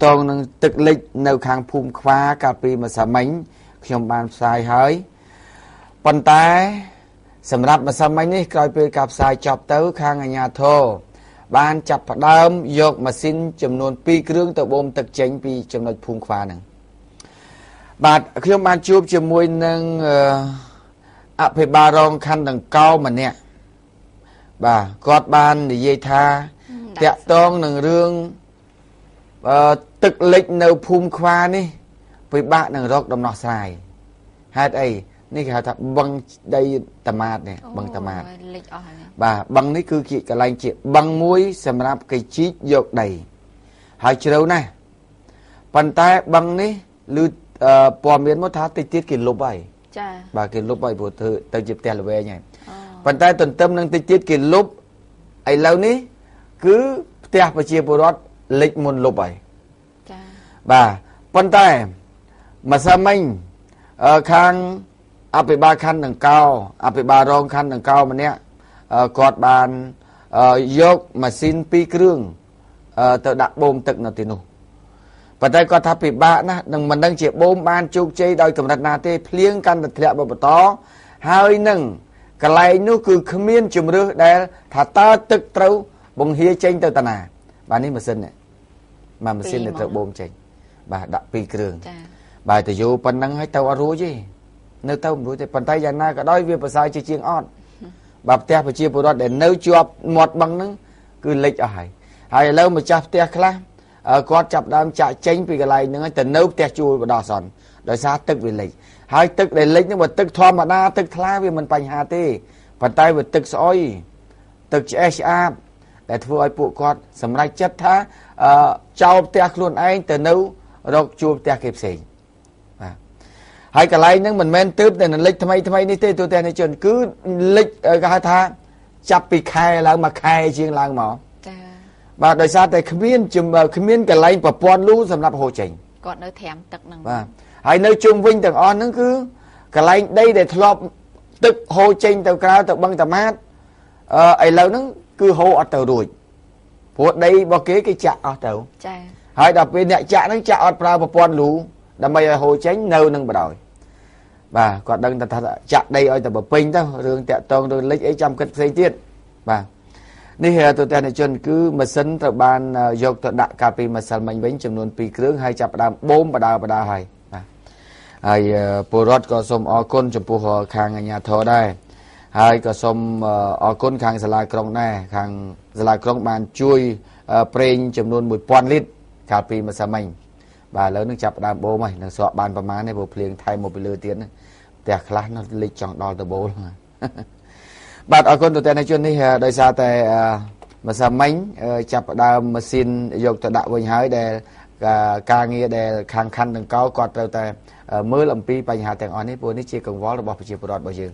តងនឹងទឹកលិចនៅខាងភូមិខ្វាកាលពីម្សិលមិញខ្ញុំបានផ្សាយហើយប៉ុន្តែសម្រាប់ម្សិលមិញនេះក្រោយពេលការផ្សាយចប់ទៅខាងអាជ្ញាធរបានចាប់ផ្ដើមយកម៉ាស៊ីនចំនួន2គ្រឿងទៅបូមទឹកចេញពីចំណុចភូមិខ្វាហ្នឹងបាទខ្ញុំបានជួបជាមួយនឹងអភិបាលរងខណ្ឌដង្កោម្នាក់បាទគាត់បាននិយាយថាតាក់ទងនឹងរឿងទឹកលិចនៅភូមិខ្វានេះពិបាកនឹងរកដំណោះស្រាយហេតុអីនេះគេហៅថាបឹងដីតាម៉ាតនេះបឹងតាម៉ាតលិចអស់ហើយបាទបឹងនេះគឺជាកន្លែងជាបឹងមួយសម្រាប់គេជីកយកដីហើយជ្រៅណាស់ប៉ុន្តែបឹងនេះឬព័ត៌មានមកថាតិចទៀតគេលុបហើយចាបាទគេលុបហើយព្រោះទៅជាផ្ទះល្វែងហើយប៉ុន្តែទន្ទឹមនឹងតិចទៀតគេលុបឥឡូវនេះគឺផ្ទះប្រជាពលរដ្ឋលិចមុនលុបហើយចាបាទប៉ុន្តែម្សិលមិញខាងអភិបាលខណ្ឌដង្កោអភិបាលរងខណ្ឌដង្កោម្នាក់គាត់បានយកម៉ាស៊ីន2គ្រឿងទៅដាក់បូមទឹកនៅទីនោះប៉ុន្តែគាត់ថាពិបាកណាស់នឹងមិនដឹងជាបូមបានជោគជ័យដោយកម្រិតណាទេភ្លៀងកាន់តែធ្លាក់បន្តហើយនឹងកន្លែងនោះគឺគ្មានជំរឿសដែលថាតើទឹកត្រូវបង្ហាចេញទៅតាណាបាទនេះម៉ាស៊ីននេះម៉ាស៊ីនដែលត្រូវបូមចេញបាទដាក់2គ្រឿងបាទទៅយូរប៉ុណ្ណឹងហើយទៅអត់រួចទេនៅទៅមិនរួចទេប៉ុន្តែយ៉ាងណាក៏ដោយវាប្រសើរជាងអត់បាទផ្ទះប្រជាពលរដ្ឋដែលនៅជាប់មាត់បឹងហ្នឹងគឺលិចអស់ហើយឥឡូវម្ចាស់ផ្ទះខ្លះគាត់ចាប់ដើមចាក់ចេញពីកន្លែងហ្នឹងទៅនៅផ្ទះជួលបដោះអាសន្នដោយសារទឹកវាលិចហើយទឹកដែលលិចហ្នឹងបើទឹកធម្មតាទឹកថ្លាវាមិនបញ្ហាទេប៉ុន្តែវាទឹកស្អុយទឹកឆ្អេះឆ្អាបដែលធ្វើឲ្យពួកគាត់សម្រេចចិត្តថាចោលផ្ទះខ្លួនឯងទៅនៅរកជួលផ្ទះគេផ្សេងបាទហើយកន្លែងហ្នឹងមិនមែនទើបតែលិចថ្មីនេះទេទូទាំងជនគឺលិចគេហៅថាចាប់ពីខែឡើងមួយខែជាងឡើងមកចាបាទដោយសារតែគ្មានកន្លែងប្រព័ន្ធលូសម្រាប់ហូរចេញគាត់នៅត្រាំទឹកហ្នឹងបាទហើយនៅជុំវិញទាំងអស់ហ្នឹងគឺកន្លែងដីដែលធ្លាប់ទឹកហូរចេញទៅក្រៅទៅបឹងតាម៉ាតឥឡូវហ្នឹងគឺហូរអត់ទៅរួចព្រោះដីរបស់គេចាក់អស់ទៅចាហើយដល់ពេលអ្នកចាក់ហ្នឹងចាក់អត់ប្រើប្រព័ន្ធលូដើម្បីឲ្យហូរចេញនៅនឹងបដ ாய் បាទគាត់ដឹងថាចាក់ដីឲ្យតែបពេញទៅរឿងតាក់តងរឿងលិចអីចាំគិតផ្សេងទៀតបាទនេះទូទាំងជនគឺម៉ាស៊ីនត្រូវបានយកទៅដាក់កាលពីម្សិលមិញវិញចំនួន2គ្រឿងហើយចាប់ផ្ដើមបូមបដាហើយបាទហើយពលរដ្ឋក៏សូមអរគុណចំពោះខាងអាជ្ញាធរដែរហើយក៏សូមអរគុណខាងសាលាក្រុងដែរខាងសាលាក្រុងបានជួយប្រេងចំនួន 1000 លីត្រកាលពីម្សិលមិញបាទឥឡូវនឹងចាប់ផ្ដើមបូមហើយនឹងស្រកបានប្រមាណទេព្រោះភ្លៀងថែមមកពីលើទៀតផ្ទះខ្លះនៅលិចចង់ដល់ទៅបូលបាទអរគុណទូទាំងជននេះដោយសារតែម្សិលមិញចាប់ផ្ដើមម៉ាស៊ីនយកទៅដាក់វិញហើយដែលការងារដែលខាងខណ្ឌដង្កោគាត់ត្រូវតែមើលអំពីបញ្ហាទាំងអស់នេះព្រោះនេះជាកង្វល់របស់ប្រជាពលរដ្ឋរបស់យើង